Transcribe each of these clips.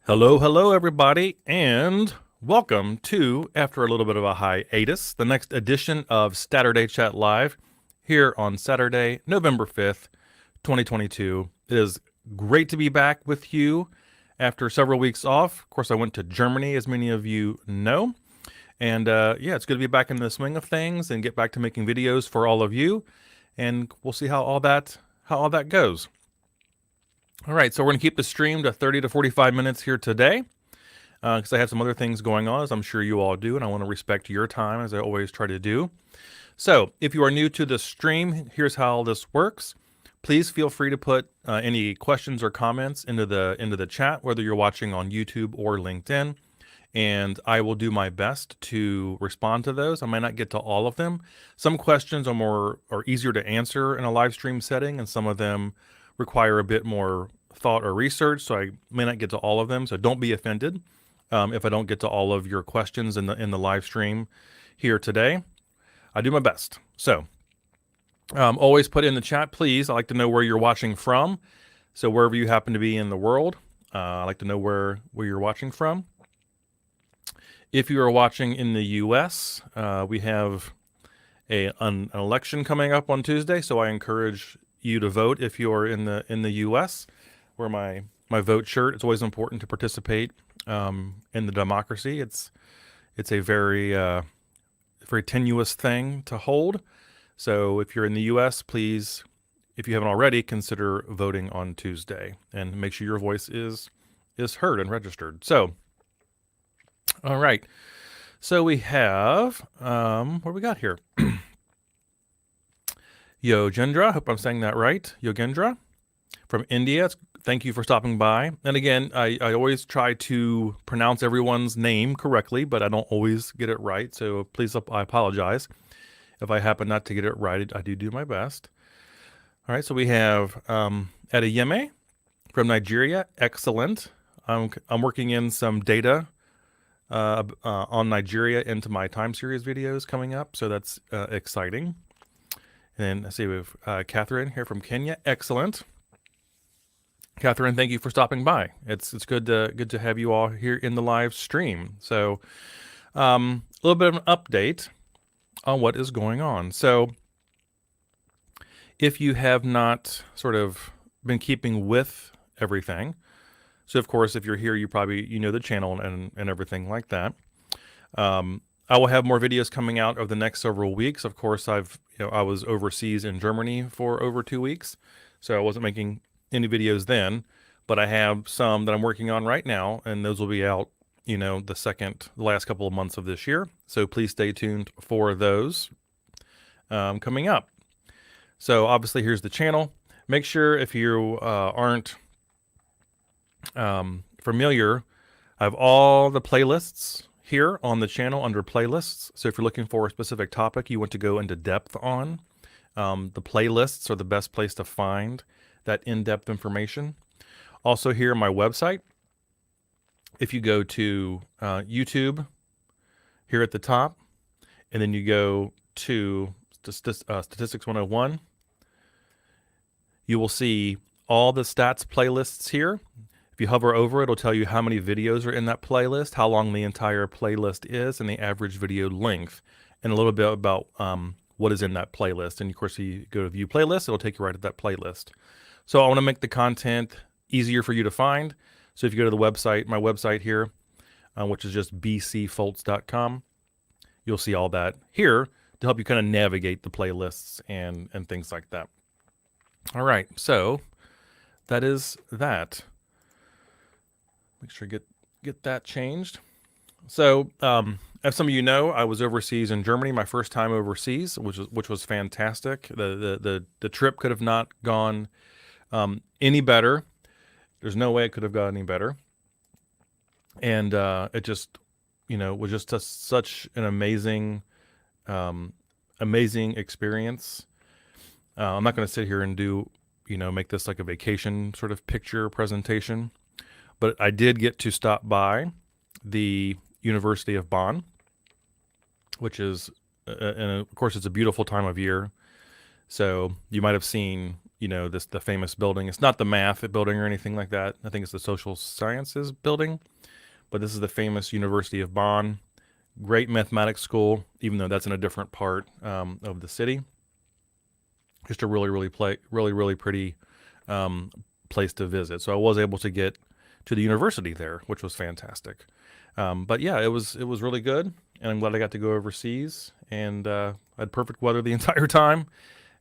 Hello, hello, everybody, and welcome to, after a little bit of a hiatus, the next edition of STATURDAY Chat Live here on Saturday, November 5th, 2022. It is great to be back with you after several weeks off. Of course, I went to Germany, as many of you know, and yeah, it's good to be back in the swing of things and get back to making videos for all of you, and we'll see how all that goes. All right, so we're going to keep the stream to 30 to 45 minutes here today because I have some other things going on, as I'm sure you all do, and I want to respect your time, as I always try to do. So if you are new to the stream, here's how this works. Please feel free to put any questions or comments into the chat, whether you're watching on YouTube or LinkedIn, and I will do my best to respond to those. I might not get to all of them. Some questions are easier to answer in a live stream setting, and some of them require a bit more thought or research, so I may not get to all of them. So don't be offended if I don't get to all of your questions in the live stream here today. I do my best. So always put in the chat, please. I like to know where you're watching from. So wherever you happen to be in the world, I like to know where you're watching from. If you are watching in the U.S., we have an election coming up on Tuesday, so I encourage you to vote if you're in the U.S. Wear my vote shirt. It's always important to participate in the democracy. It's a very tenuous thing to hold. So if you're in the U.S., please, if you haven't already, consider voting on Tuesday and make sure your voice is heard and registered. So, all right. So we have what we got here. Yogendra, hope I'm saying that right. Yogendra from India. Thank you for stopping by. And again, I always try to pronounce everyone's name correctly, but I don't always get it right. So please, I apologize if I happen not to get it right. I do my best. All right, so we have Adeyemi from Nigeria. Excellent. I'm working in some data on Nigeria into my time series videos coming up, so that's exciting. And let's see, we have Catherine here from Kenya. Excellent. Catherine, thank you for stopping by. It's good to have you all here in the live stream. So a little bit of an update on what is going on. So if you have not sort of been keeping with everything, so of course, if you're here, you know the channel and everything like that. I will have more videos coming out over the next several weeks. Of course, I was overseas in Germany for over 2 weeks, so I wasn't making any videos then, but I have some that I'm working on right now, and those will be out, the last couple of months of this year. So please stay tuned for those coming up. So obviously, here's the channel. Make sure if you aren't familiar, I have all the playlists here on the channel under playlists. So if you're looking for a specific topic you want to go into depth on, the playlists are the best place to find that in-depth information. Also here on my website, if you go to YouTube here at the top, and then you go to Statistics 101, you will see all the stats playlists here. If you hover over it, it'll tell you how many videos are in that playlist, how long the entire playlist is, and the average video length, and a little bit about what is in that playlist. And of course, you go to view playlist, it'll take you right to that playlist. So I want to make the content easier for you to find. So if you go to the website, my website here, which is just bcfoltz.com, you'll see all that here to help you kind of navigate the playlists and things like that. All right, so that is that. Make sure to get that changed. So, as some of you know, I was overseas in Germany, my first time overseas, which was fantastic. The trip could have not gone any better. There's no way it could have gone any better. And it just, was just such an amazing experience. I'm not going to sit here and make this like a vacation sort of picture presentation. But I did get to stop by the University of Bonn, which is, and of course, it's a beautiful time of year. So you might have seen, you know, the famous building. It's not the math building or anything like that. I think it's the social sciences building, but this is the famous University of Bonn. Great mathematics school, even though that's in a different part of the city. Just a really pretty place to visit. So I was able to get to the university there, which was fantastic. But yeah, it was really good, and I'm glad I got to go overseas, and I had perfect weather the entire time,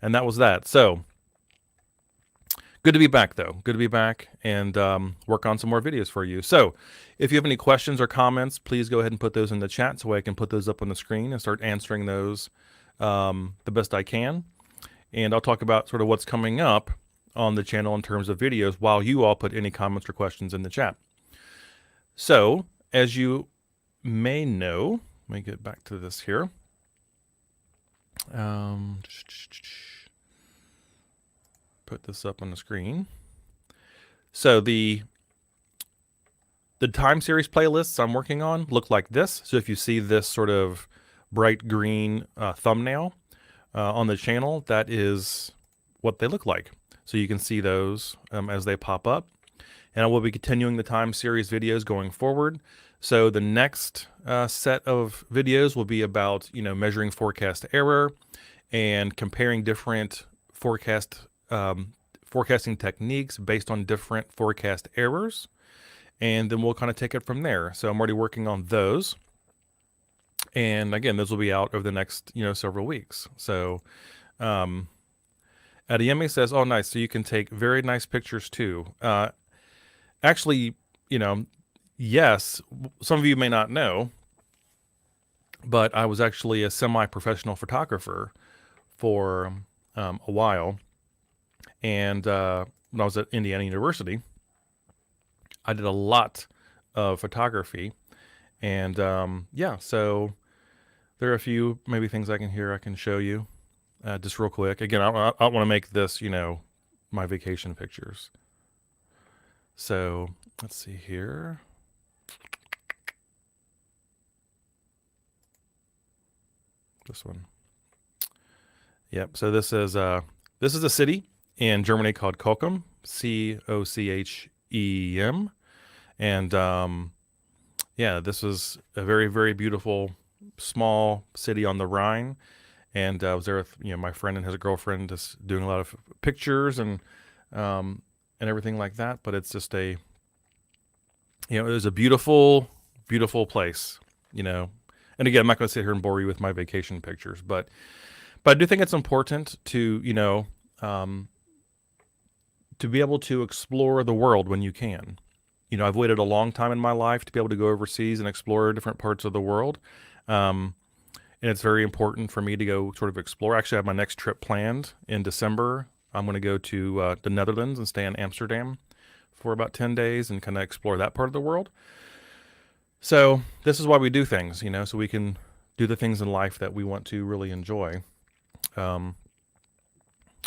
and that was that. So good to be back, though. Good to be back and work on some more videos for you. So if you have any questions or comments, please go ahead and put those in the chat so I can put those up on the screen and start answering those the best I can. And I'll talk about sort of what's coming up on the channel in terms of videos while you all put any comments or questions in the chat. So as you may know, let me get back to this here. Put this up on the screen. So the time series playlists I'm working on look like this. So if you see this sort of bright green thumbnail on the channel, that is what they look like. So you can see those as they pop up. And I will be continuing the time series videos going forward. So the next set of videos will be about, you know, measuring forecast error and comparing different forecasting techniques based on different forecast errors. And then we'll kind of take it from there. So I'm already working on those. And again, those will be out over the next, you know, several weeks. So Adiyemi says, oh, nice. So you can take very nice pictures too. Actually, you know, yes, some of you may not know, but I was actually a semi-professional photographer for a while. And when I was at Indiana University, I did a lot of photography. And yeah, so there are a few maybe things I can show you just real quick. Again, I want to make this, you know, my vacation pictures. So let's see here. This one. Yep. So this is a city in Germany called Cochem, Cochem, and yeah, this is a very beautiful small city on the Rhine. And I was there with, you know, my friend and his girlfriend, just doing a lot of pictures and everything like that. But it's just a, you know, it was a beautiful place, you know. And again, I'm not going to sit here and bore you with my vacation pictures, but I do think it's important to, you know, to be able to explore the world when you can. You know, I've waited a long time in my life to be able to go overseas and explore different parts of the world. And it's very important for me to go sort of explore. Actually, I have my next trip planned in December. I'm going to go to the Netherlands and stay in Amsterdam for about 10 days and kind of explore that part of the world. So this is why we do things, you know, so we can do the things in life that we want to really enjoy.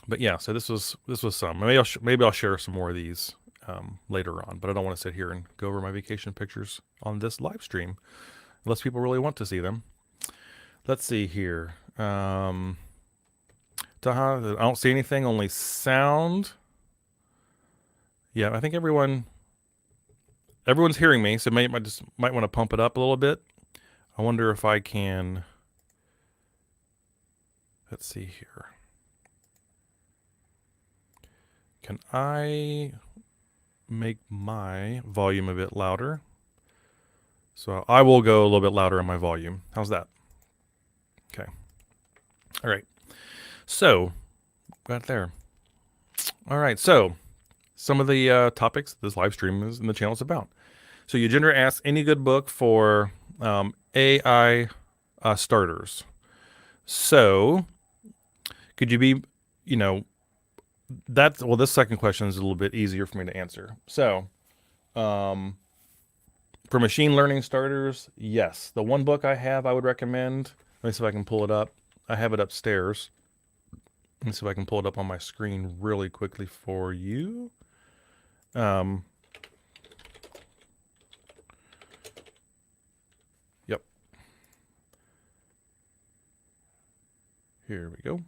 But yeah, so this was some. Maybe I'll share some more of these later on, but I don't want to sit here and go over my vacation pictures on this live stream unless people really want to see them. Let's see here. Taha, I don't see anything, only sound. Yeah, I think everyone's hearing me, so might want to pump it up a little bit. I wonder if I can. Let's see here. Can I make my volume a bit louder? So I will go a little bit louder on my volume. How's that? Okay. All right. So, got there. All right. So, some of the topics this live stream is in the channel is about. So, Eugender asks, any good book for AI starters? So, could you be, you know, well, this second question is a little bit easier for me to answer. So, for machine learning starters, yes. The one book I have, I would recommend. Let me see if I can pull it up. I have it upstairs. Let me see if I can pull it up on my screen really quickly for you. Yep. Here we go.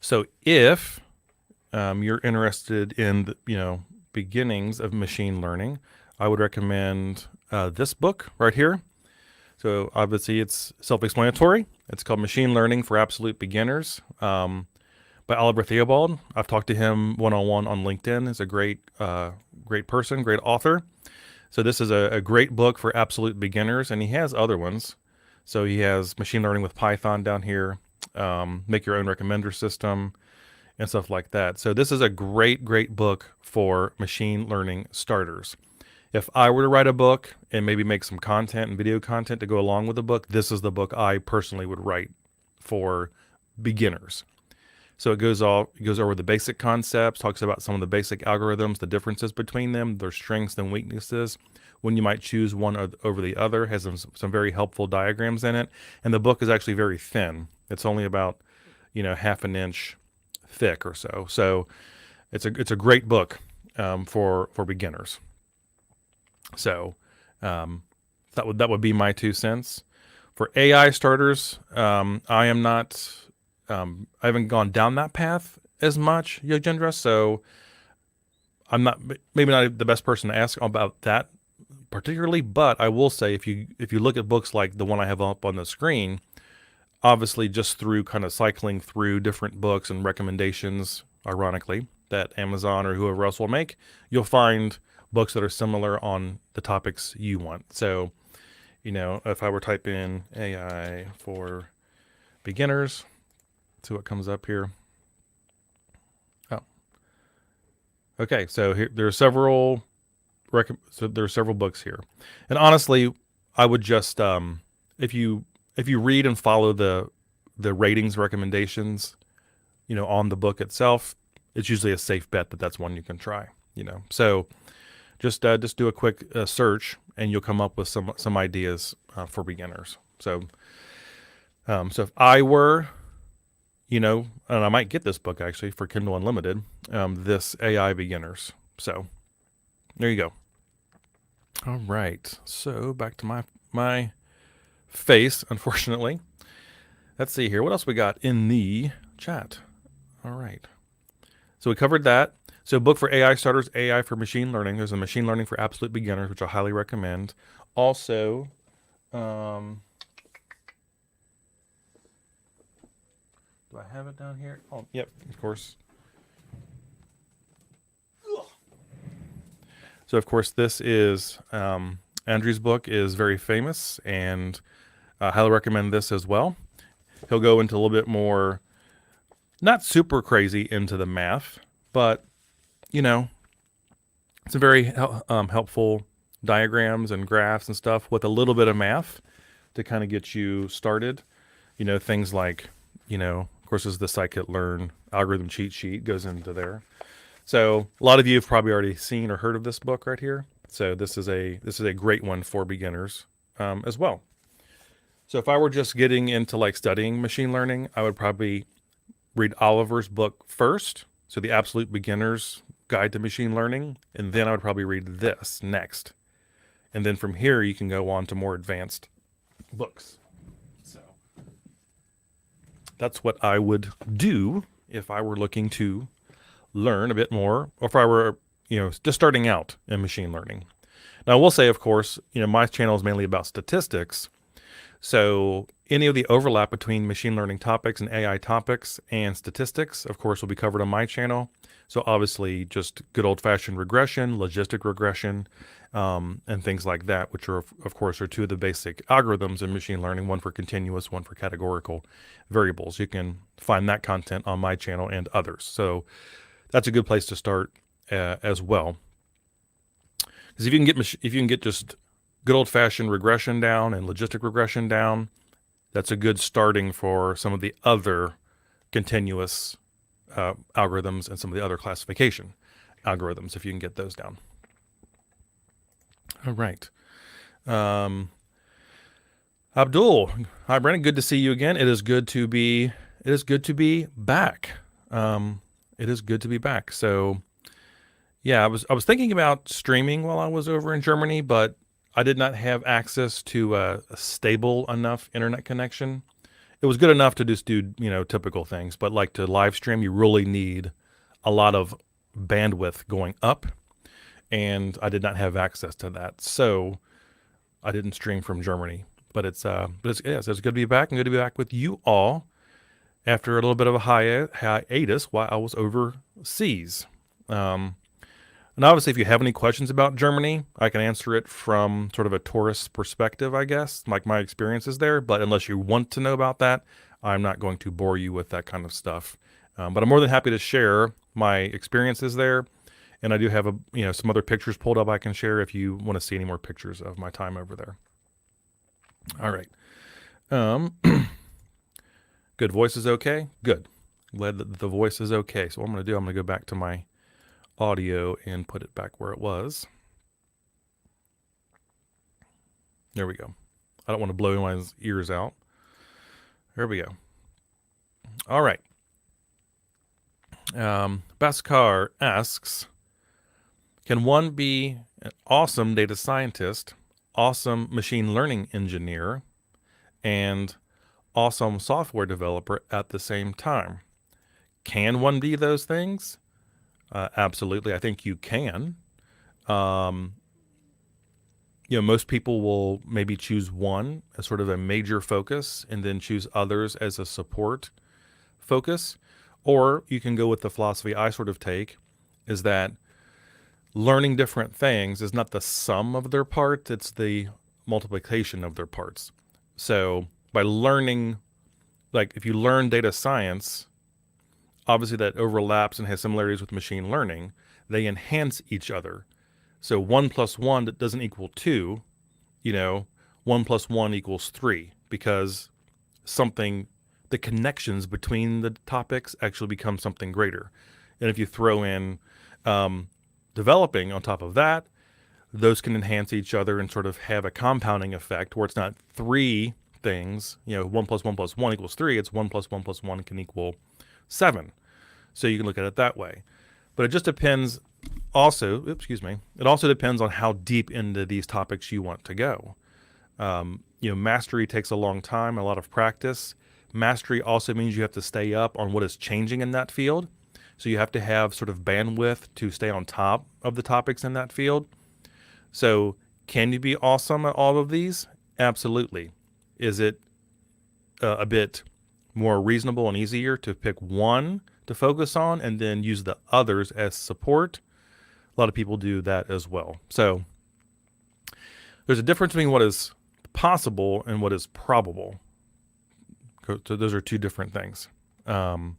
So if you're interested in the, beginnings of machine learning, I would recommend this book right here. So obviously it's self-explanatory. It's called Machine Learning for Absolute Beginners by Oliver Theobald. I've talked to him one-on-one on LinkedIn. He's a great person, great author. So this is a great book for absolute beginners, and he has other ones. So he has Machine Learning with Python down here, Make Your Own Recommender System, and stuff like that. So this is a great book for machine learning starters. If I were to write a book and maybe make some content and video content to go along with the book, this is the book I personally would write for beginners. So it goes over the basic concepts, talks about some of the basic algorithms, the differences between them, their strengths and weaknesses, when you might choose one over the other, has some very helpful diagrams in it. And the book is actually very thin. It's only about, half an inch thick or so. So it's a great book for beginners. So that would be my 2 cents. For AI starters, I am not, I haven't gone down that path as much, Yogendra, so I'm maybe not the best person to ask about that particularly, but I will say if you look at books like the one I have up on the screen, obviously just through kind of cycling through different books and recommendations, ironically, that Amazon or whoever else will make, you'll find books that are similar on the topics you want. So, if I were to type in AI for beginners, see what comes up here. Oh, okay. So here there are several books here, and honestly, I would just if you read and follow the ratings recommendations, on the book itself, it's usually a safe bet that that's one you can try. So just do a quick search, and you'll come up with some ideas for beginners. So if I were, and I might get this book actually for Kindle Unlimited, this AI Beginners. So there you go. All right. So back to my face, unfortunately. Let's see here. What else we got in the chat? All right. So we covered that. So book for AI starters, AI for machine learning. There's a Machine Learning for Absolute Beginners, which I highly recommend. Also, do I have it down here? Oh, yep, of course. So, of course, this is Andrew's book is very famous, and I highly recommend this as well. He'll go into a little bit more, not super crazy into the math, but it's a very helpful diagrams and graphs and stuff with a little bit of math to kind of get you started. Things like, of course, there's the scikit-learn algorithm cheat sheet goes into there. So a lot of you have probably already seen or heard of this book right here. So this is a great one for beginners as well. So if I were just getting into like studying machine learning, I would probably read Oliver's book first. So the Absolute Beginner's Guide to Machine Learning, and then I would probably read this next. And then from here, you can go on to more advanced books. So that's what I would do if I were looking to learn a bit more, or if I were, just starting out in machine learning. Now, I will say, of course, my channel is mainly about statistics. So any of the overlap between machine learning topics and AI topics and statistics, of course, will be covered on my channel. So obviously just good old-fashioned regression, logistic regression, and things like that, which are, of course, are two of the basic algorithms in machine learning, one for continuous, one for categorical variables. You can find that content on my channel and others. So that's a good place to start as well. Because if you can get just good old-fashioned regression down and logistic regression down, that's a good starting for some of the other continuous algorithms and some of the other classification algorithms, if you can get those down. All right. Abdul, hi Brandon, good to see you again. It is good to be back. It is good to be back. So yeah, I was thinking about streaming while I was over in Germany, but I did not have access to a stable enough internet connection. it was good enough to just do, typical things. But like to live stream, you really need a lot of bandwidth going up. And I did not have access to that. So I didn't stream from Germany. But it's good to be back, and good to be back with you all after a little bit of a hiatus while I was overseas. And obviously, if you have any questions about Germany, I can answer it from sort of a tourist perspective, I guess, like my experiences there. But unless you want to know about that, I'm not going to bore you with that kind of stuff. But I'm more than happy to share my experiences there. And I do have some other pictures pulled up I can share if you want to see any more pictures of my time over there. All right. Good. Voice is okay? Good. Glad that the voice is okay. So what I'm going to do, I'm going to go back to my audio and put it back where it was. There we go. I don't want to blow anyone's ears out. There we go. All right. Baskar asks, can one be an awesome data scientist, awesome machine learning engineer, and awesome software developer at the same time? Can one be those things? Absolutely. I think you can. Most people will maybe choose one as sort of a major focus and then choose others as a support focus. Or you can go with the philosophy I sort of take, is that learning different things is not the sum of their parts, it's the multiplication of their parts. So by learning, like if you learn data science, obviously that overlaps and has similarities with machine learning. They enhance each other. So 1 + 1 doesn't equal 2, 1 + 1 = 3, because the connections between the topics actually become something greater. And if you throw in developing on top of that, those can enhance each other and sort of have a compounding effect where it's not 3 things, 1 + 1 + 1 = 3, it's 1 + 1 + 1 can equal 7. So you can look at it that way. But it just depends also, it also depends on how deep into these topics you want to go. Mastery takes a long time, a lot of practice. Mastery also means you have to stay up on what is changing in that field. So you have to have sort of bandwidth to stay on top of the topics in that field. So can you be awesome at all of these? Absolutely. Is it a bit more reasonable and easier to pick one to focus on and then use the others as support? A lot of people do that as well. So there's a difference between what is possible and what is probable. So those are two different things. All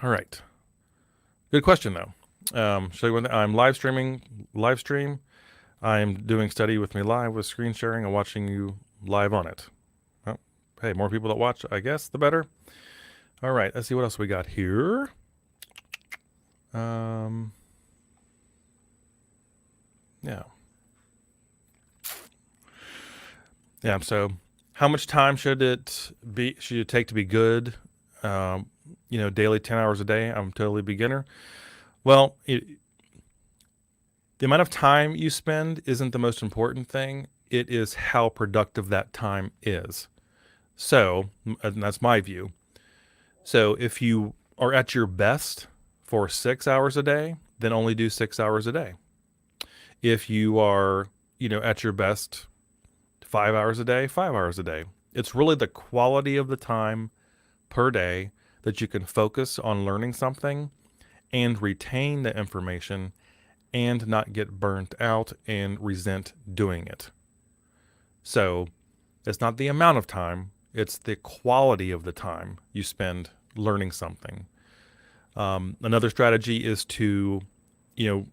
right. Good question though. I'm live stream. I'm doing study with me live with screen sharing and watching you live on it. Oh, hey, more people that watch, I guess, the better. All right, let's see what else we got here. Yeah. So how much time should it take to be good? Daily 10 hours a day. I'm totally beginner. Well, the amount of time you spend isn't the most important thing. It is how productive that time is. So, and that's my view. So if you are at your best for 6 hours a day, then only do 6 hours a day. If you are, at your best 5 hours a day, 5 hours a day. It's really the quality of the time per day that you can focus on learning something and retain the information and not get burnt out and resent doing it. So it's not the amount of time, it's the quality of the time you spend learning something. Another strategy is to,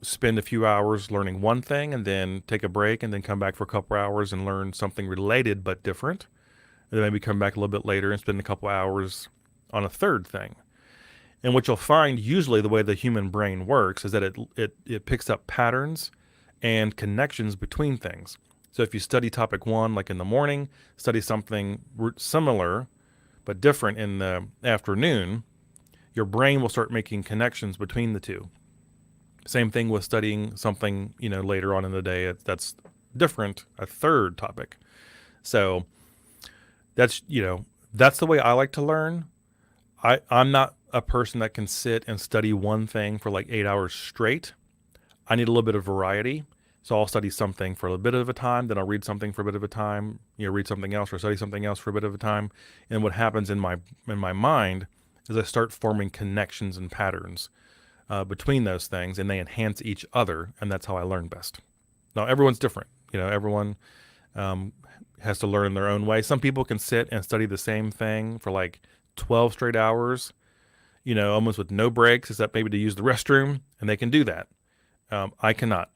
spend a few hours learning one thing and then take a break and then come back for a couple hours and learn something related but different. And then maybe come back a little bit later and spend a couple hours on a third thing. And what you'll find usually the way the human brain works is that it picks up patterns and connections between things. So if you study topic one, like in the morning, study something similar but different in the afternoon, your brain will start making connections between the two. Same thing with studying something, later on in the day that's different, a third topic. So that's, that's the way I like to learn. I'm not a person that can sit and study one thing for like 8 hours straight. I need a little bit of variety. So I'll study something for a bit of a time, then I'll read something for a bit of a time, read something else or study something else for a bit of a time. And what happens in my mind is I start forming connections and patterns between those things, and they enhance each other, and that's how I learn best. Now everyone's different. Everyone has to learn in their own way. Some people can sit and study the same thing for like 12 straight hours, almost with no breaks, except maybe to use the restroom, and they can do that. I cannot.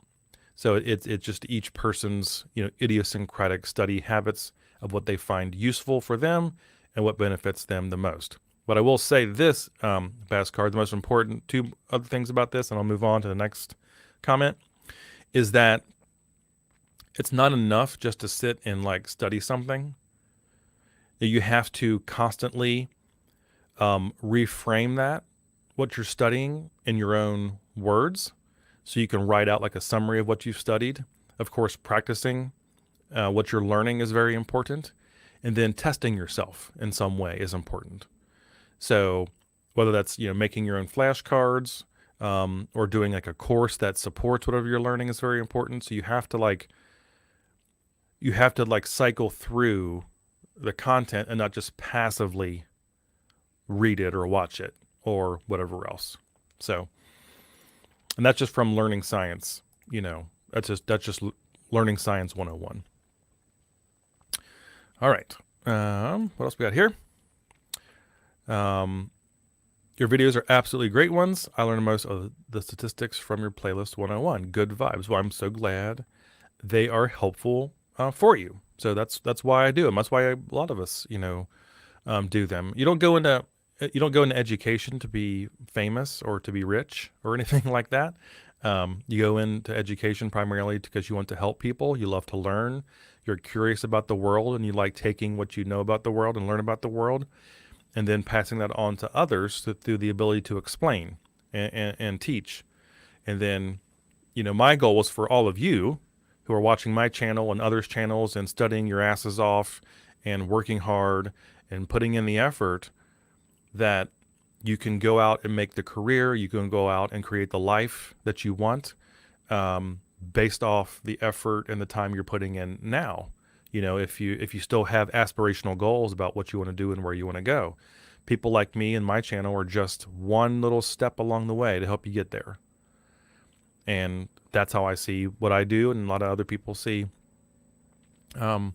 So it's just each person's idiosyncratic study habits of what they find useful for them and what benefits them the most. But I will say this, Bhaskar, the most important two other things about this, and I'll move on to the next comment, is that it's not enough just to sit and like study something. You have to constantly reframe that, what you're studying, in your own words, so you can write out like a summary of what you've studied. Of course, practicing what you're learning is very important, and then testing yourself in some way is important. So whether that's making your own flashcards or doing like a course that supports whatever you're learning is very important. So you have to cycle through the content and not just passively read it or watch it or whatever else. So, and that's just from learning science, that's just learning science 101. All right. What else we got here? Your videos are absolutely great ones. I learned most of the statistics from your playlist 101. Good vibes. Well, I'm so glad they are helpful for you. So that's why I do them. That's why a lot of us, do them. You don't go into education to be famous or to be rich or anything like that. You go into education primarily because you want to help people. You love to learn. You're curious about the world, and you like taking what you know about the world and learn about the world, and then passing that on to others through the ability to explain and teach. And then, my goal is for all of you who are watching my channel and others' channels and studying your asses off and working hard and putting in the effort, that you can go out and make the career, you can go out and create the life that you want based off the effort and the time you're putting in now. If you still have aspirational goals about what you want to do and where you want to go. People like me and my channel are just one little step along the way to help you get there. And that's how I see what I do, and a lot of other people see it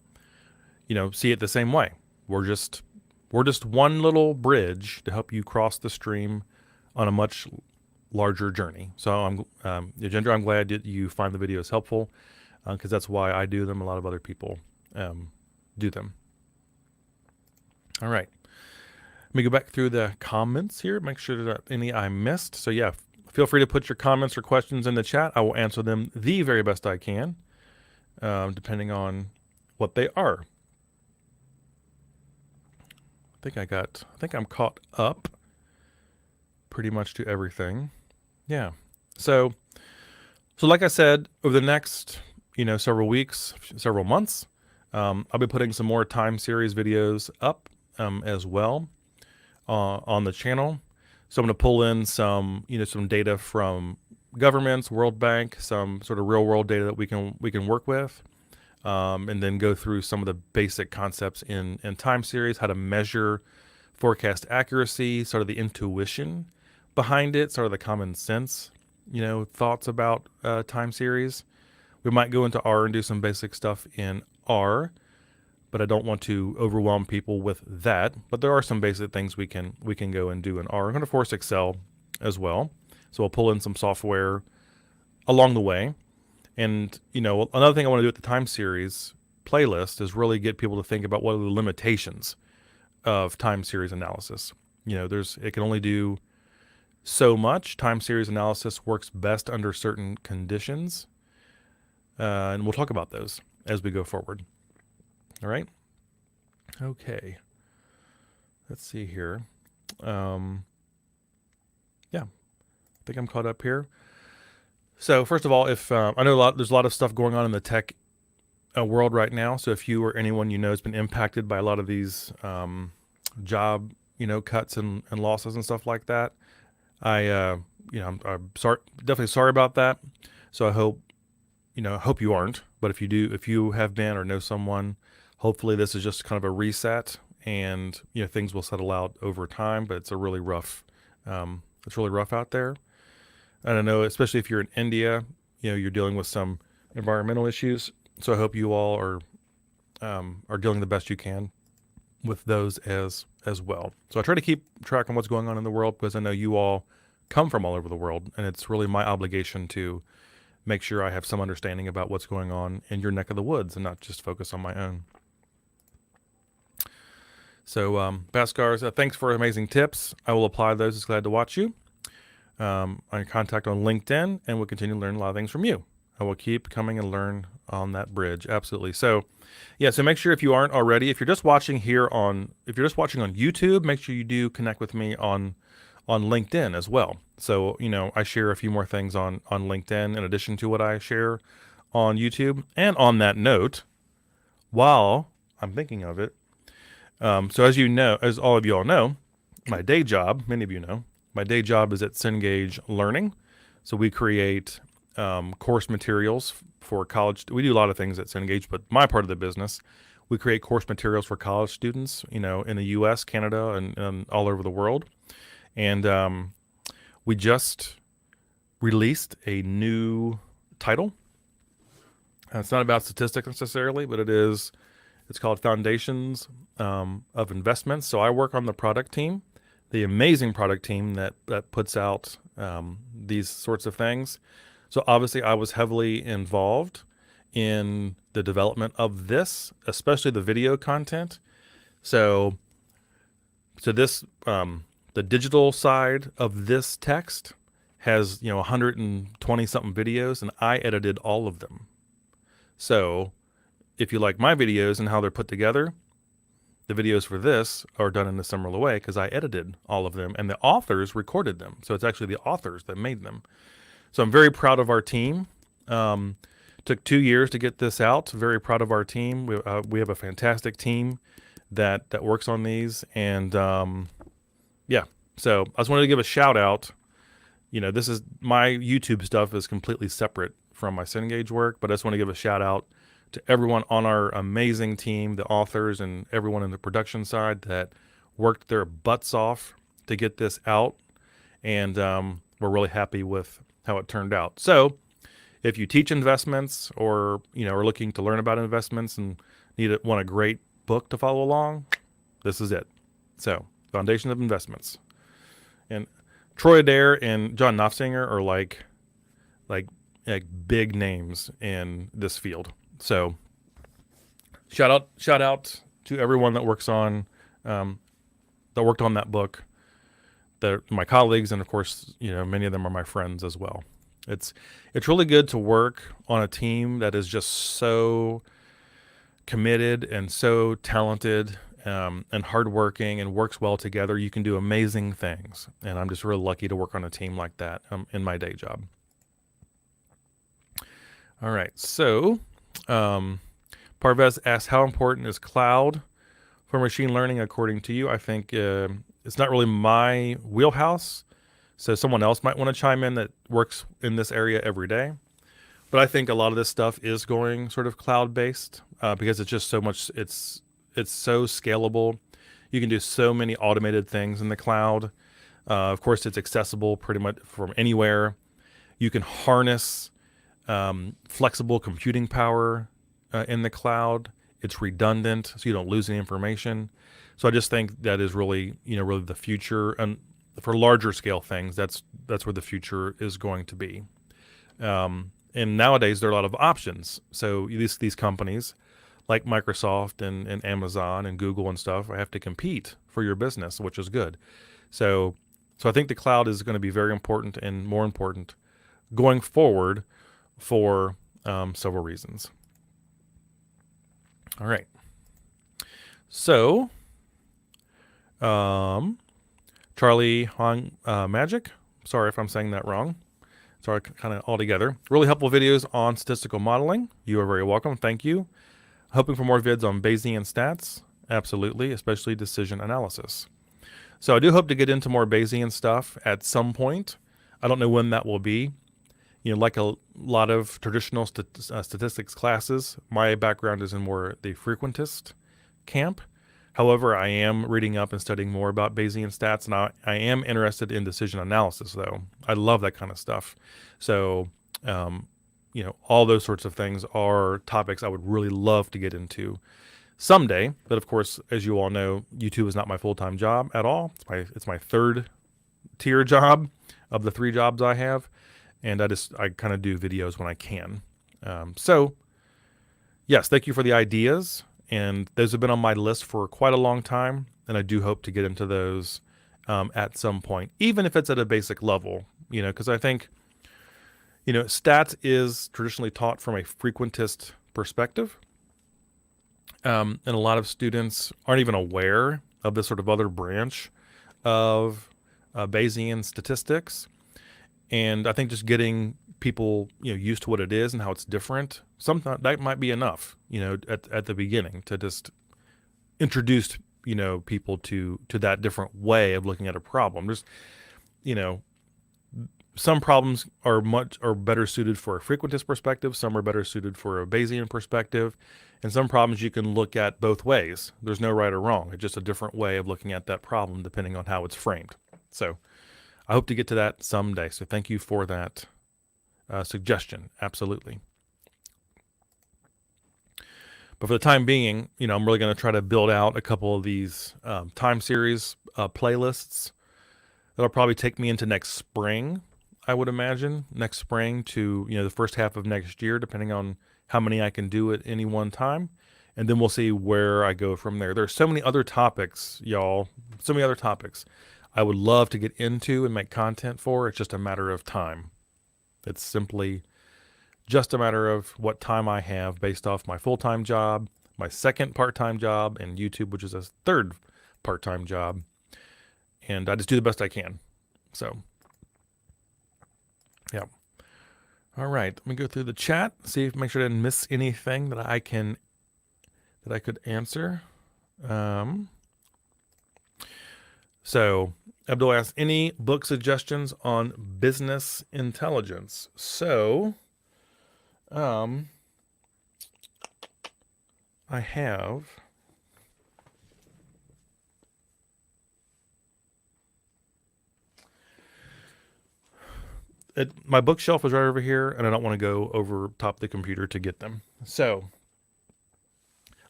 the same way. We're just one little bridge to help you cross the stream on a much larger journey. So Yajendra, I'm glad that you find the videos helpful, because that's why I do them. A lot of other people do them. All right. Let me go back through the comments here, make sure that any I missed. So yeah, feel free to put your comments or questions in the chat. I will answer them the very best I can, depending on what they are. I think I'm caught up pretty much to everything. Yeah. So like I said, over the next, several weeks, several months, I'll be putting some more time series videos up as well on the channel. So I'm going to pull in some data from governments, World Bank, some sort of real world data that we can work with. And then go through some of the basic concepts in time series, how to measure forecast accuracy, sort of the intuition behind it, sort of the common sense, thoughts about time series. We might go into R and do some basic stuff in R, but I don't want to overwhelm people with that. But there are some basic things we can go and do in R. And of course Excel as well. So we'll pull in some software along the way. And, another thing I want to do with the time series playlist is really get people to think about what are the limitations of time series analysis. It can only do so much. Time series analysis works best under certain conditions. And we'll talk about those as we go forward. All right. Okay. Let's see here. Yeah, I think I'm caught up here. So first of all, if I know there's a lot of stuff going on in the tech world right now. So if you or anyone you know has been impacted by a lot of these job, cuts and losses and stuff like that, I'm sorry, definitely sorry about that. So I hope you aren't. But if you have been or know someone, hopefully this is just kind of a reset, and things will settle out over time. But it's really rough out there. I don't know, especially if you're in India, you're dealing with some environmental issues. So I hope you all are doing the best you can with those as well. So I try to keep track on what's going on in the world, because I know you all come from all over the world, and it's really my obligation to make sure I have some understanding about what's going on in your neck of the woods and not just focus on my own. So, Bhaskar, thanks for amazing tips. I will apply those. It's glad to watch you. On contact on LinkedIn, and we'll continue to learn a lot of things from you. I will keep coming and learn on that bridge. Absolutely. So, so make sure, if you aren't already, if you're just watching on YouTube, make sure you do connect with me on LinkedIn as well. So, I share a few more things on LinkedIn in addition to what I share on YouTube. And on that note, while I'm thinking of it, so as all of you all know, my day job, many of you know, my day job is at Cengage Learning. So we create course materials for college. We do a lot of things at Cengage, but my part of the business, we create course materials for college students, in the U.S., Canada, and all over the world. And we just released a new title. It's not about statistics necessarily, but it's called Foundations of Investments. So I work on the product team, the amazing product team that puts out these sorts of things. So obviously I was heavily involved in the development of this, especially the video content. So this, the digital side of this text has, 120 something videos, and I edited all of them. So if you like my videos and how they're put together, the videos for this are done in a similar way, because I edited all of them and the authors recorded them. So it's actually the authors that made them. So I'm very proud of our team. Took 2 years to get this out. Very proud of our team. We have a fantastic team that works on these. And so I just wanted to give a shout out. This is my YouTube stuff is completely separate from my Cengage work, but I just want to give a shout out to everyone on our amazing team, the authors and everyone in the production side that worked their butts off to get this out. And we're really happy with how it turned out. So if you teach investments, or, are looking to learn about investments and want a great book to follow along, this is it. So Foundation of Investments. And Troy Adair and John Knopfsinger are like big names in this field. So shout out to everyone that worked on that book, my colleagues, and of course, many of them are my friends as well. It's really good to work on a team that is just so committed and so talented, and hardworking, and works well together. You can do amazing things, and I'm just really lucky to work on a team like that in my day job. All right, so Parvez asks, how important is cloud for machine learning according to you? I think it's not really my wheelhouse, so someone else might want to chime in that works in this area every day. But I think a lot of this stuff is going sort of cloud-based, because it's just so much, it's so scalable. You can do so many automated things in the cloud. Of course, it's accessible pretty much from anywhere. You can harness flexible computing power in the cloud. It's redundant, so you don't lose any information. So I just think that is really, really the future. And for larger scale things, that's where the future is going to be. And nowadays there are a lot of options. So these companies like Microsoft and Amazon and Google and stuff have to compete for your business, which is good. So I think the cloud is going to be very important and more important going forward for several reasons. All right. So, Charlie Hong Magic, sorry if I'm saying that wrong. So kind of all together. Really helpful videos on statistical modeling. You are very welcome. Thank you. Hoping for more vids on Bayesian stats. Absolutely, especially decision analysis. So I do hope to get into more Bayesian stuff at some point. I don't know when that will be. You know, like a lot of traditional statistics classes, my background is in more the frequentist camp. However, I am reading up and studying more about Bayesian stats, and I am interested in decision analysis, though. I love that kind of stuff. So, you know, all those sorts of things are topics I would really love to get into someday. But of course, as you all know, YouTube is not my full-time job at all. It's my third tier job of the 3 jobs I have, and I kind of do videos when I can. So, yes, thank you for the ideas. And those have been on my list for quite a long time, and I do hope to get into those at some point, even if it's at a basic level, you know, because I think, you know, stats is traditionally taught from a frequentist perspective, and a lot of students aren't even aware of this sort of other branch of Bayesian statistics, and I think just getting people, you know, used to what it is and how it's different, sometimes that might be enough, you know, at the beginning to just introduce, you know, people to that different way of looking at a problem. Just, you know, some problems are better suited for a frequentist perspective, some are better suited for a Bayesian perspective, and some problems you can look at both ways. There's no right or wrong. It's just a different way of looking at that problem depending on how it's framed. So I hope to get to that someday. So thank you for that suggestion. Absolutely. But for the time being, you know, I'm really going to try to build out a couple of these time series playlists that'll probably take me into next spring, I would imagine. Next spring to, you know, the first half of next year, depending on how many I can do at any one time. And then we'll see where I go from there. There's so many other topics, y'all, so many other topics I would love to get into and make content for. It's just a matter of time. It's simply just a matter of what time I have based off my full-time job, my second part-time job, and YouTube, which is a third part-time job. And I just do the best I can. So, yeah. All right, let me go through the chat, make sure I didn't miss anything that I could answer. So Abdul asked, any book suggestions on business intelligence? So, I have my bookshelf is right over here, and I don't want to go over top of the computer to get them. So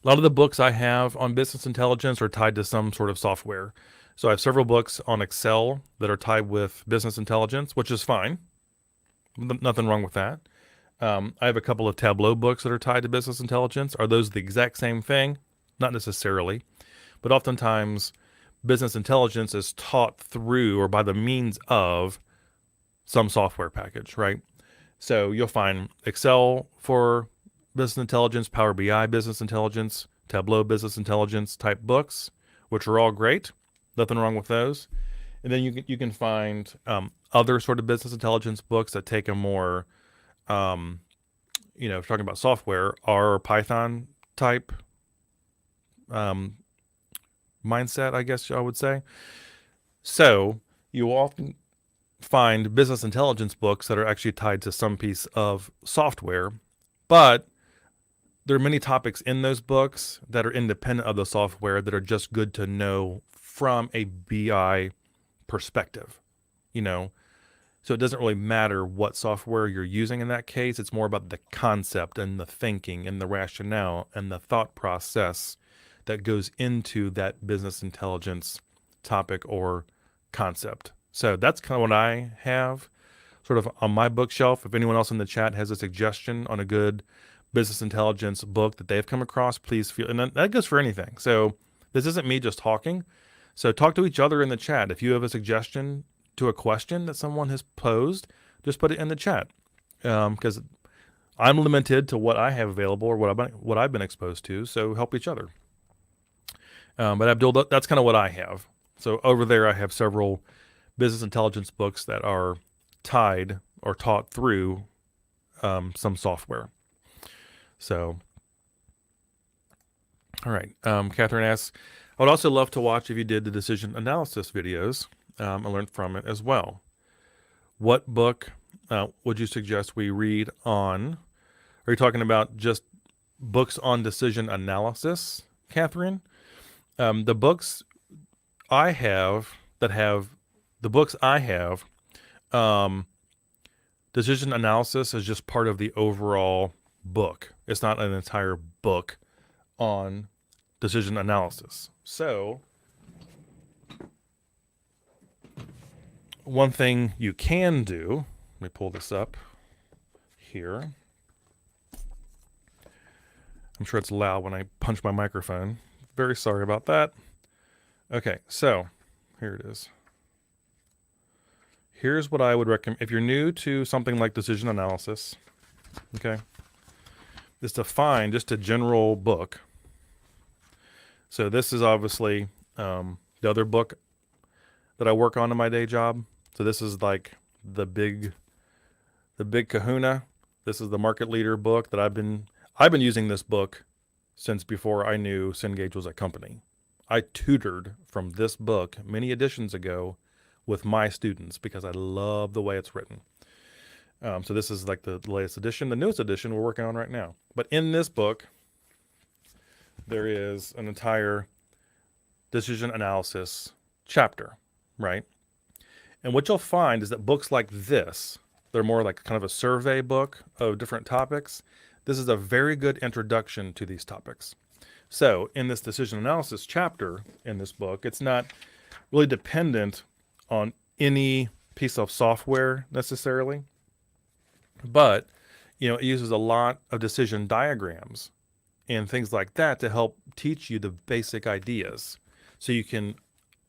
a lot of the books I have on business intelligence are tied to some sort of software. So I have several books on Excel that are tied with business intelligence, which is fine. Nothing wrong with that. I have a couple of Tableau books that are tied to business intelligence. Are those the exact same thing? Not necessarily, but oftentimes business intelligence is taught through or by the means of some software package, right? So you'll find Excel for business intelligence, Power BI business intelligence, Tableau business intelligence type books, which are all great. Nothing wrong with those. And then you can find other sort of business intelligence books that take a more, you know, if you're talking about software, R or Python type mindset, I guess I would say. So you will often find business intelligence books that are actually tied to some piece of software, but there are many topics in those books that are independent of the software that are just good to know from a BI perspective, you know. So it doesn't really matter what software you're using in that case. It's more about the concept and the thinking and the rationale and the thought process that goes into that business intelligence topic or concept. So that's kind of what I have sort of on my bookshelf. If anyone else in the chat has a suggestion on a good business intelligence book that they've come across, please feel, and that goes for anything. So this isn't me just talking. So talk to each other in the chat. If you have a suggestion to a question that someone has posed, just put it in the chat, because I'm limited to what I have available or what I've been exposed to. So help each other. But Abdul, that's kind of what I have. So over there, I have several business intelligence books that are tied or taught through some software. So, all right. Catherine asks, I would also love to watch if you did the decision analysis videos. I learned from it as well. What book would you suggest we read on? Are you talking about just books on decision analysis, Catherine? The books I have, decision analysis is just part of the overall book. It's not an entire book on decision analysis. So, one thing you can do, let me pull this up here. I'm sure it's loud when I punch my microphone. Very sorry about that. Okay, so here it is. Here's what I would recommend. If you're new to something like decision analysis, okay, is to find just a general book. So this is obviously the other book that I work on in my day job. So this is like the big kahuna. This is the market leader book that I've been using this book since before I knew Cengage was a company. I tutored from this book many editions ago with my students because I love the way it's written. So this is like the latest edition, the newest edition we're working on right now. But in this book, there is an entire decision analysis chapter, right? And what you'll find is that books like this, they're more like kind of a survey book of different topics. This is a very good introduction to these topics. So in this decision analysis chapter in this book, it's not really dependent on any piece of software necessarily, but it uses a lot of decision diagrams and things like that to help teach you the basic ideas so you can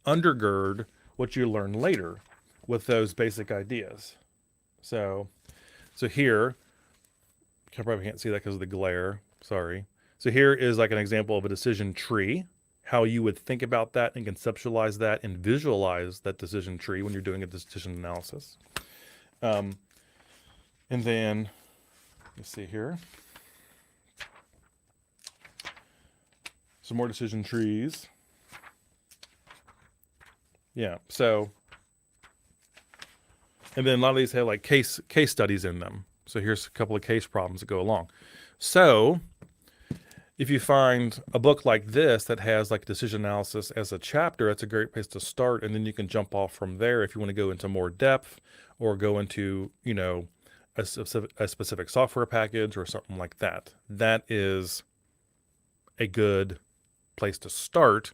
undergird what you learn later with those basic ideas. So here, I probably can't see that because of the glare, sorry. So here is like an example of a decision tree, how you would think about that and conceptualize that and visualize that decision tree when you're doing a decision analysis. And then, let's see here. Some more decision trees. Yeah, so, and then a lot of these have like case studies in them. So here's a couple of case problems that go along. So if you find a book like this that has like decision analysis as a chapter, that's a great place to start. And then you can jump off from there if you want to go into more depth or go into, a specific software package or something like that. That is a good place to start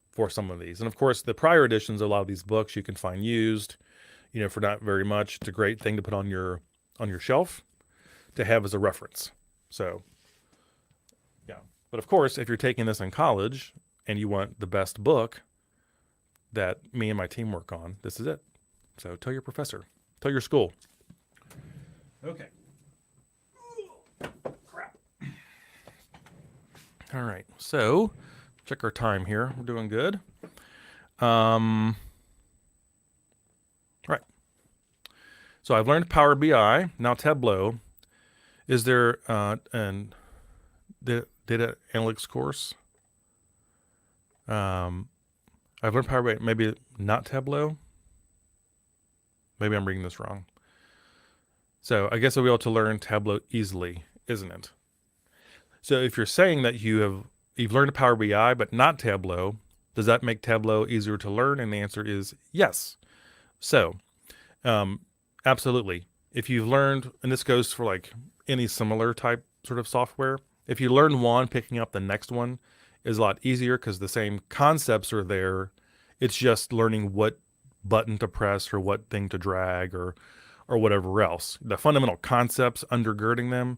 for some of these. And of course, the prior editions of a lot of these books you can find used, for not very much. It's a great thing to put on your shelf to have as a reference. So, yeah. But of course, if you're taking this in college and you want the best book that me and my team work on, this is it. So tell your professor, tell your school. Okay. Crap. All right. So check our time here. We're doing good. Right. So I've learned Power BI, now Tableau. Is there an data analytics course? I've learned Power BI, maybe not Tableau. Maybe I'm reading this wrong. So I guess I'll be able to learn Tableau easily, isn't it? So if you're saying that you've learned Power BI but not Tableau, does that make Tableau easier to learn? And the answer is yes. So absolutely. If you've learned, and this goes for like any similar type sort of software, if you learn one, picking up the next one is a lot easier because the same concepts are there. It's just learning what button to press or what thing to drag or whatever else. The fundamental concepts undergirding them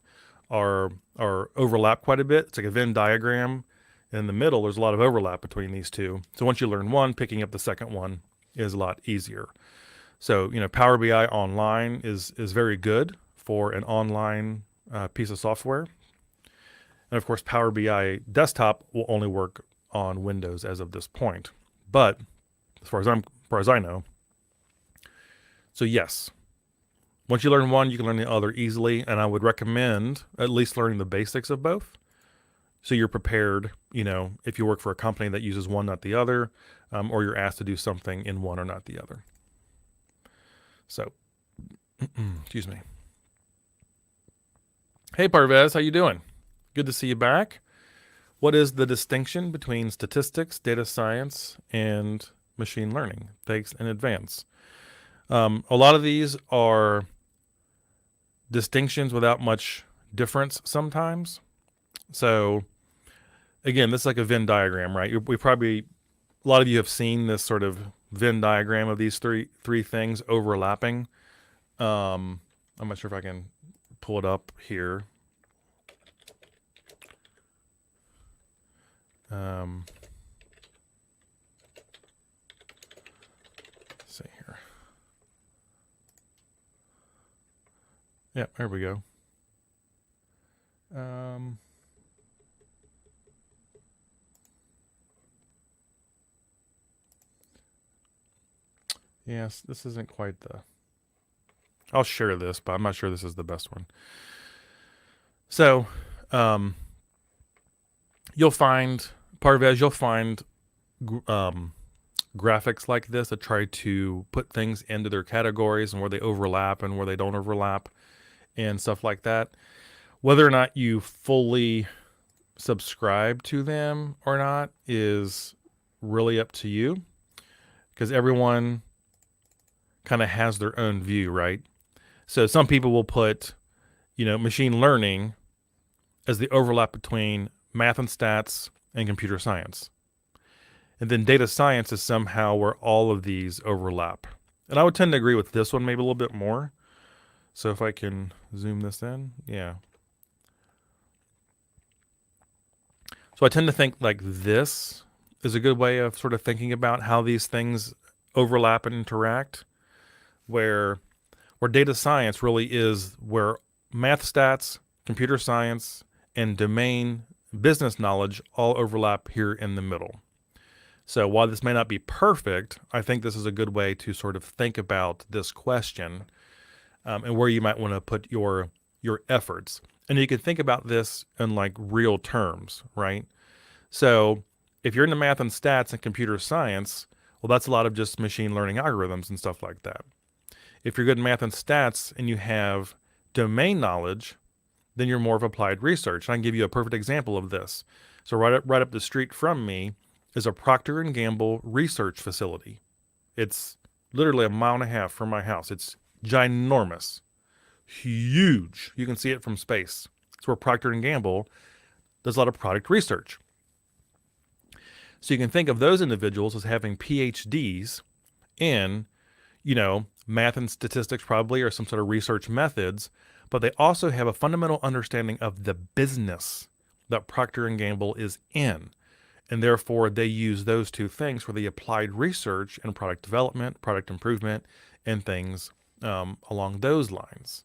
are overlap quite a bit. It's like a Venn diagram. In the middle, there's a lot of overlap between these two. So once you learn one, picking up the second one is a lot easier. So, Power BI online is very good for an online piece of software. And of course, Power BI desktop will only work on Windows as of this point. But as far as I know, so yes, Once you learn one, you can learn the other easily, and I would recommend at least learning the basics of both, so you're prepared, if you work for a company that uses one, not the other, or you're asked to do something in one or not the other. So, excuse me. Hey, Parvez, how you doing? Good to see you back. What is the distinction between statistics, data science, and machine learning? Thanks in advance. A lot of these are distinctions without much difference sometimes. So, again, this is like a Venn diagram, right? A lot of you have seen this sort of Venn diagram of these three things overlapping. I'm not sure if I can pull it up here. Let's see here. Yeah, there we go. Yes, this isn't quite the... I'll share this, but I'm not sure this is the best one. So, you'll find, Parvez, graphics like this that try to put things into their categories and where they overlap and where they don't overlap and stuff like that. Whether or not you fully subscribe to them or not is really up to you, because everyone kind of has their own view, right? So some people will put, machine learning as the overlap between math and stats and computer science. And then data science is somehow where all of these overlap. And I would tend to agree with this one maybe a little bit more. So if I can zoom this in, yeah. So I tend to think like this is a good way of sort of thinking about how these things overlap and interact, where data science really is where math, stats, computer science, and domain business knowledge all overlap here in the middle. So while this may not be perfect, I think this is a good way to sort of think about this question, and where you might want to put your efforts. And you can think about this in like real terms, right? So if you're into math and stats and computer science, well, that's a lot of just machine learning algorithms and stuff like that. If you're good in math and stats and you have domain knowledge, then you're more of applied research. And I can give you a perfect example of this. So right up the street from me is a Procter & Gamble research facility. It's literally 1.5 miles from my house. It's ginormous, huge. You can see it from space. It's where Procter & Gamble does a lot of product research. So you can think of those individuals as having PhDs in, math and statistics probably, or some sort of research methods, but they also have a fundamental understanding of the business that Procter & Gamble is in. And therefore, they use those two things for the applied research and product development, product improvement, and things along those lines.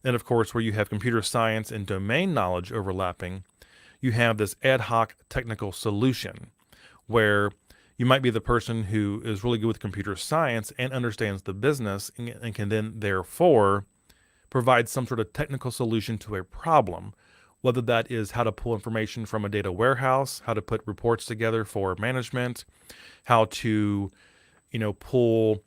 And of course, where you have computer science and domain knowledge overlapping, you have this ad hoc technical solution where you might be the person who is really good with computer science and understands the business and can then therefore provide some sort of technical solution to a problem, whether that is how to pull information from a data warehouse, how to put reports together for management, how to, pull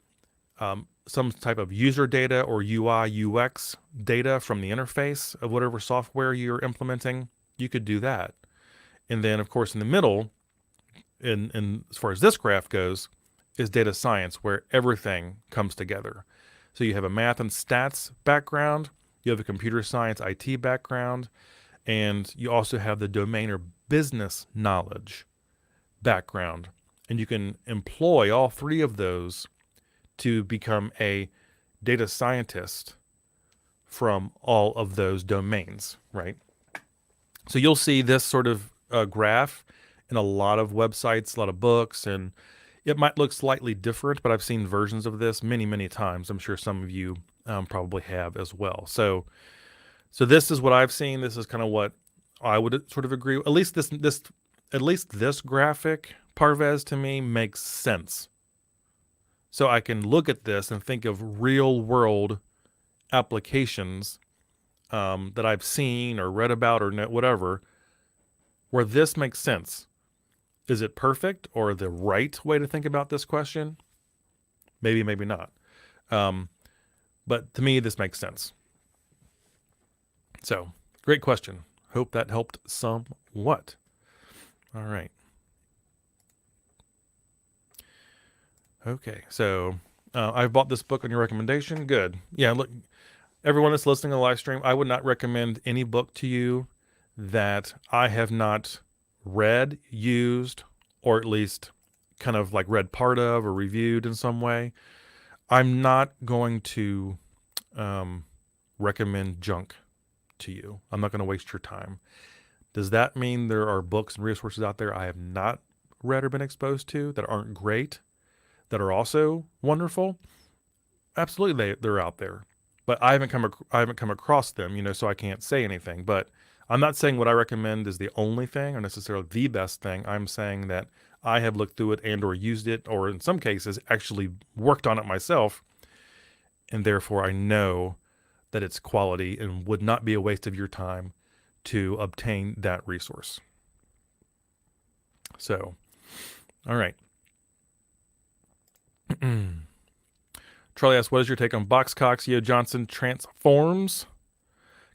some type of user data or UI, UX data from the interface of whatever software you're implementing. You could do that. And then, of course, in the middle, in as far as this graph goes, is data science, where everything comes together. So you have a math and stats background, you have a computer science IT background, and you also have the domain or business knowledge background. And you can employ all three of those to become a data scientist from all of those domains, right? So you'll see this sort of graph in a lot of websites, a lot of books, and it might look slightly different, but I've seen versions of this many, many times. I'm sure some of you probably have as well. So this is what I've seen. This is kind of what I would sort of agree. At least this graphic, Parvez, to me makes sense. So I can look at this and think of real world applications that I've seen or read about or whatever, where this makes sense. Is it perfect or the right way to think about this question? Maybe, maybe not. But to me, this makes sense. So, great question. Hope that helped somewhat. All right. Okay, so I've bought this book on your recommendation. Good. Yeah, look, everyone that's listening to the live stream, I would not recommend any book to you that I have not read, used, or at least kind of like read part of or reviewed in some way. I'm not going to recommend junk to you. I'm not going to waste your time. Does that mean there are books and resources out there I have not read or been exposed to that aren't great, that are also wonderful? Absolutely, they're out there, but I haven't come across them, so I can't say anything. But I'm not saying what I recommend is the only thing or necessarily the best thing. I'm saying that I have looked through it and or used it, or in some cases actually worked on it myself, and therefore I know that it's quality and would not be a waste of your time to obtain that resource. So, all right. Charlie asks, what is your take on Boxcock's Yo Johnson transforms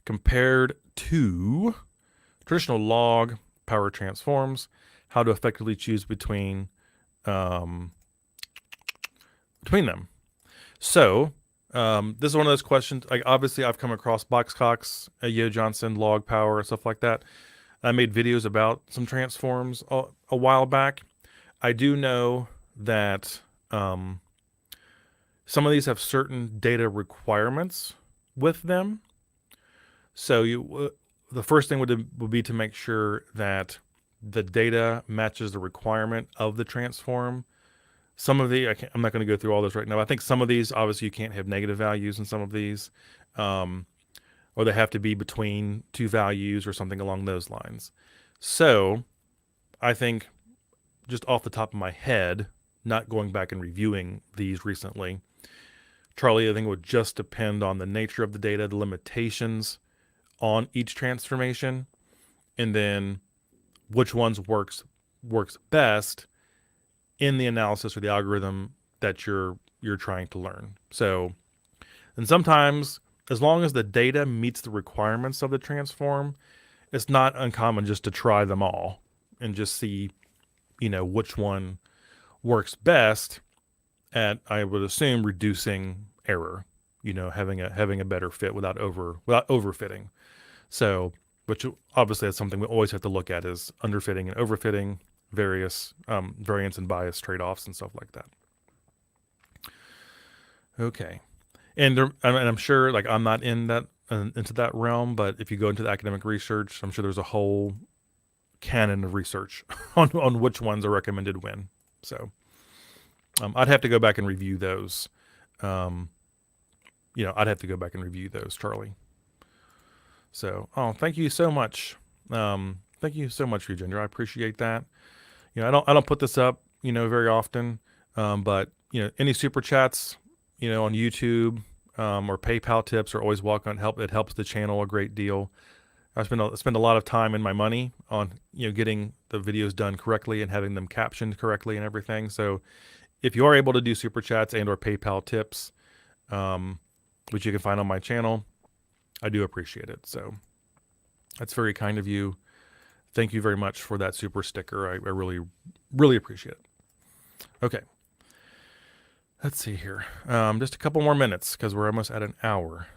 compared to traditional log power transforms? How to effectively choose between them? So this is one of those questions. Like, obviously, I've come across Boxcock's Yo Johnson log power and stuff like that. I made videos about some transforms a while back. I do know that some of these have certain data requirements with them. So the first thing would be to make sure that the data matches the requirement of the transform. Some of the, I'm not going to go through all this right now. I think some of these, obviously, you can't have negative values in some of these, or they have to be between two values or something along those lines. So I think, just off the top of my head, not going back and reviewing these recently, Charlie, I think it would just depend on the nature of the data, the limitations on each transformation, and then which ones works best in the analysis or the algorithm that you're trying to learn. So, and sometimes, as long as the data meets the requirements of the transform, it's not uncommon just to try them all and just see, which one works best at, I would assume, reducing error, having a better fit without overfitting. So, which obviously that's something we always have to look at, is underfitting and overfitting, various variance and bias trade-offs and stuff like that. Okay, and I'm sure, like, I'm not in that into that realm, but if you go into the academic research, I'm sure there's a whole canon of research on which ones are recommended when. So I'd have to go back and review those. I'd have to go back and review those, Charlie. So, thank you so much. Thank you so much, Regender. I appreciate that. I don't put this up, very often. But any super chats, on YouTube, or PayPal tips are always welcome. It helps the channel a great deal. I spend a lot of time and my money on, getting the videos done correctly and having them captioned correctly and everything. So if you are able to do super chats and or PayPal tips, which you can find on my channel, I do appreciate it. So that's very kind of you. Thank you very much for that super sticker. I really, really appreciate it. Okay. Let's see here. Just a couple more minutes because we're almost at an hour.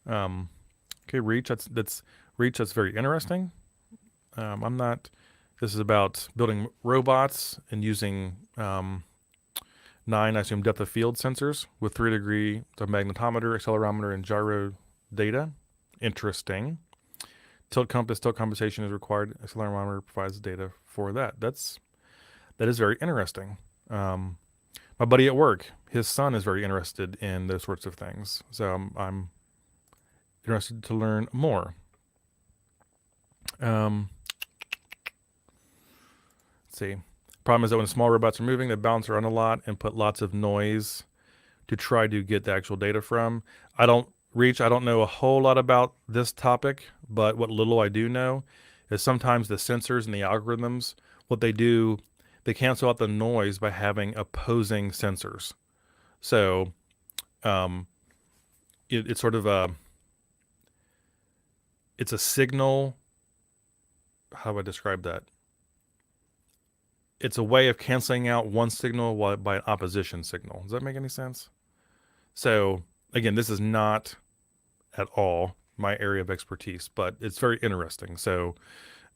Okay, Reach. That's very interesting. This is about building robots and using 9, I assume, depth of field sensors with 3-degree magnetometer, accelerometer, and gyro data. Interesting. Tilt compensation is required. Accelerometer provides data for that. That is very interesting. My buddy at work, his son is very interested in those sorts of things. So I'm interested to learn more. see. Problem is that when small robots are moving, they bounce around a lot and put lots of noise to try to get the actual data from. I don't know a whole lot about this topic, but what little I do know is sometimes the sensors and the algorithms, what they do, they cancel out the noise by having opposing sensors. So it's sort of it's a signal. How do I describe that? It's a way of canceling out one signal by an opposition signal. Does that make any sense? So again, this is not at all my area of expertise, but it's very interesting. So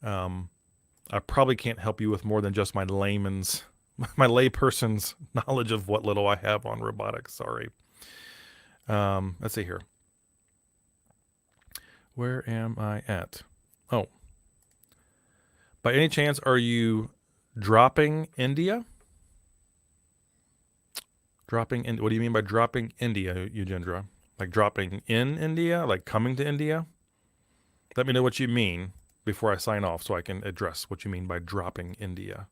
I probably can't help you with more than just my layperson's knowledge of what little I have on robotics. Sorry. Let's see here. Where am I at? Oh. By any chance, are you dropping India? Dropping in? What do you mean by dropping India, Eugendre? Like dropping in India? Like coming to India? Let me know what you mean before I sign off so I can address what you mean by dropping India.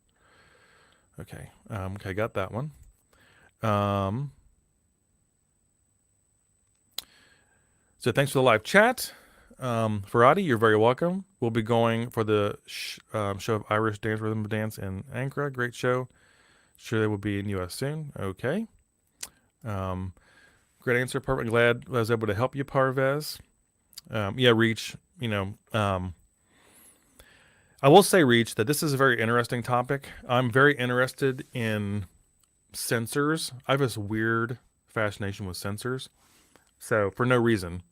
Okay. Okay, got that one. So thanks for the live chat. Faradi, you're very welcome. We'll be going for the show of Irish Dance Rhythm Dance in Ankara. Great show. Sure they will be in U.S. soon. Okay. Great answer. Perfect. Glad I was able to help you, Parvez. Yeah, Reach, I will say, Reach, that this is a very interesting topic. I'm very interested in sensors. I have this weird fascination with sensors. So for no reason.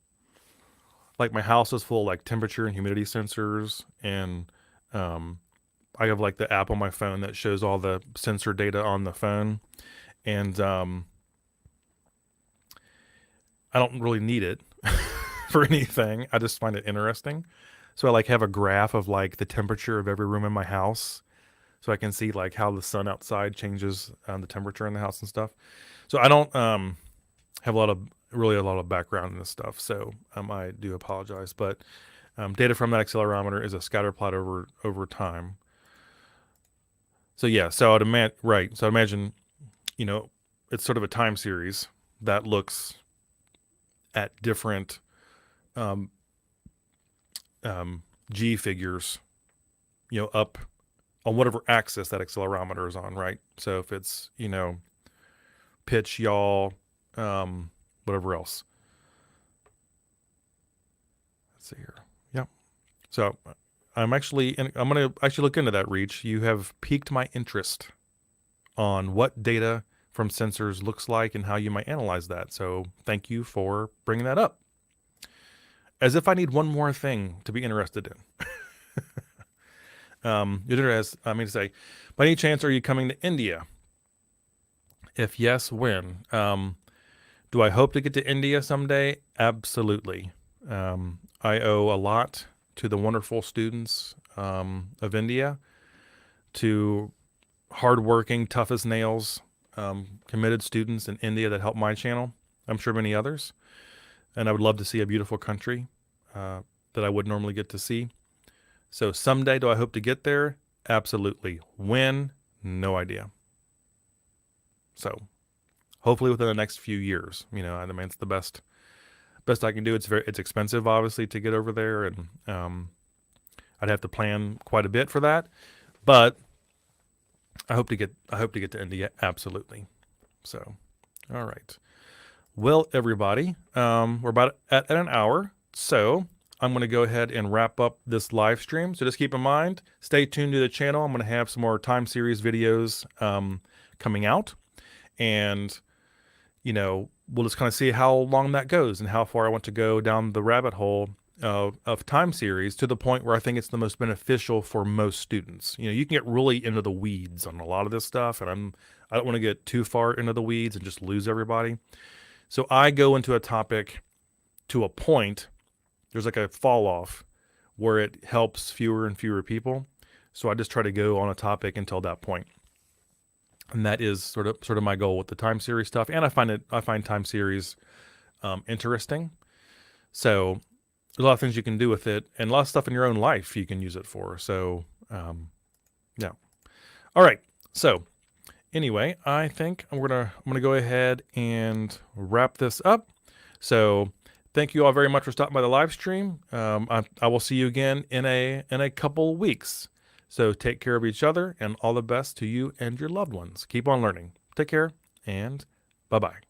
Like my house is full of like temperature and humidity sensors, and I have like the app on my phone that shows all the sensor data on the phone, and I don't really need it for anything. I just find it interesting. So I like have a graph of like the temperature of every room in my house, so I can see like how the sun outside changes the temperature in the house and stuff. So I don't have a lot of background in this stuff, so I do apologize. But data from that accelerometer is a scatter plot over time. So yeah, so I'd imagine, it's sort of a time series that looks at different G figures, up on whatever axis that accelerometer is on, right? So if it's, pitch, yaw, whatever else. Let's see here. Yep. So I'm going to actually look into that, Reach. You have piqued my interest on what data from sensors looks like and how you might analyze that. So thank you for bringing that up. As if I need one more thing to be interested in. Say, by any chance, are you coming to India? If yes, when? Do I hope to get to India someday? Absolutely. I owe a lot to the wonderful students of India, to hardworking, tough as nails, committed students in India that helped my channel. I'm sure many others. And I would love to see a beautiful country that I would normally get to see. So someday, do I hope to get there? Absolutely. When? No idea. So hopefully within the next few years. It's the best I can do. It's expensive, obviously, to get over there, and I'd have to plan quite a bit for that. But I hope to get to India, absolutely. So, all right. Well, everybody, we're about at an hour, so I'm going to go ahead and wrap up this live stream. So just keep in mind, stay tuned to the channel. I'm going to have some more time series videos coming out, and we'll just kind of see how long that goes and how far I want to go down the rabbit hole of time series, to the point where I think it's the most beneficial for most students. You can get really into the weeds on a lot of this stuff, and I don't want to get too far into the weeds and just lose everybody. So I go into a topic to a point. There's like a fall off where it helps fewer and fewer people. So I just try to go on a topic until that point. And that is sort of my goal with the time series stuff. And I find time series interesting. So there's a lot of things you can do with it, and a lot of stuff in your own life you can use it for. So yeah. All right. So anyway, I think I'm gonna go ahead and wrap this up. So thank you all very much for stopping by the live stream. I will see you again in a couple weeks. So take care of each other, and all the best to you and your loved ones. Keep on learning. Take care, and bye-bye.